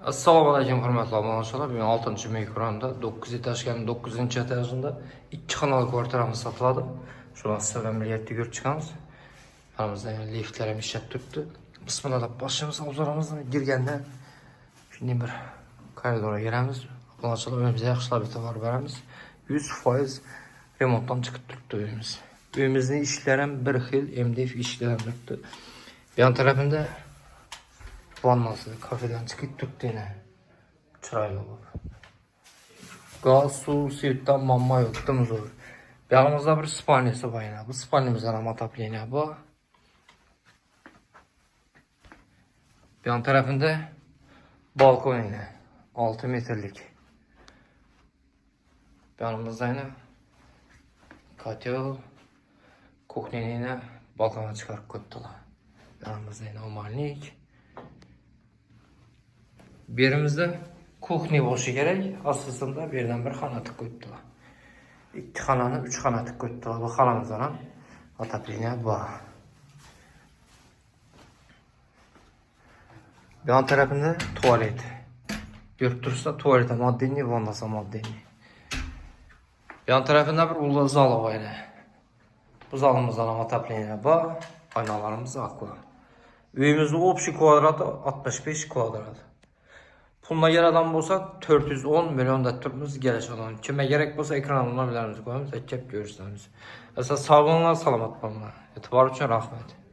Assalomu alaykum hurmatli obunachilar. Bugun 6-mikronda 9 etajli 9-etajında 2 xonali kvartiramiz sotiladi. Shuni sizlar bilan birga ko'rib chiqamiz. Haramizda liftlar ham ishlab turibdi. Bismillah deb boshlaymiz. Obzorimizni girganda shunday bir koridorga kiramiz. Obunachilar uyimizga yaxshilab e'tibor beramiz. 100% remontdan chiqib turibdi uyimiz. Uyimizning ishlari ham bir xil MDF ishlar turibdi. Bu yon tarafında vannası kafeden çıkıp turibdi yine. Chiroyli bo'lib. Gaz, suv, svetdan mamma yo'q, zo'r. Bu yog'imizda bir spalniyasi bor yana. Bu spalniyamizda ham otopleniya bor. Bu yon tarafında balkon yine 6 metrlik. Bu yanımızda yine kotel, kuxnyani yine balkona chiqarib qo'yibdilar. Bu yanımızda yine omonlik. Birimizde kuxni bo'lishi kerak. Aslında bir yerdan bir xona tikib qo'yibdilar. 2 xonani 3 xona tikib qo'yibdilar. Bu xonamizda ham otopleniya bor. Bu yon tarafında tualet. Görüp tursa tuvalete moddenli, vannası moddenli. Bu yon tarafında bir ulu zalı var yine. Bu zalımızda ham otopleniya bor. Aynalarımız aklı. Uyimizin общий kvadratı 65 kvadrat. Puluna yaradan olsa 410 milyon da turumuz gelecek olan. Kime gerek olsa ekranına bilerimiz koyalım. Tekrar görürsünüz. Mesela sağ olun, salamat olun. Etibar için rahmet.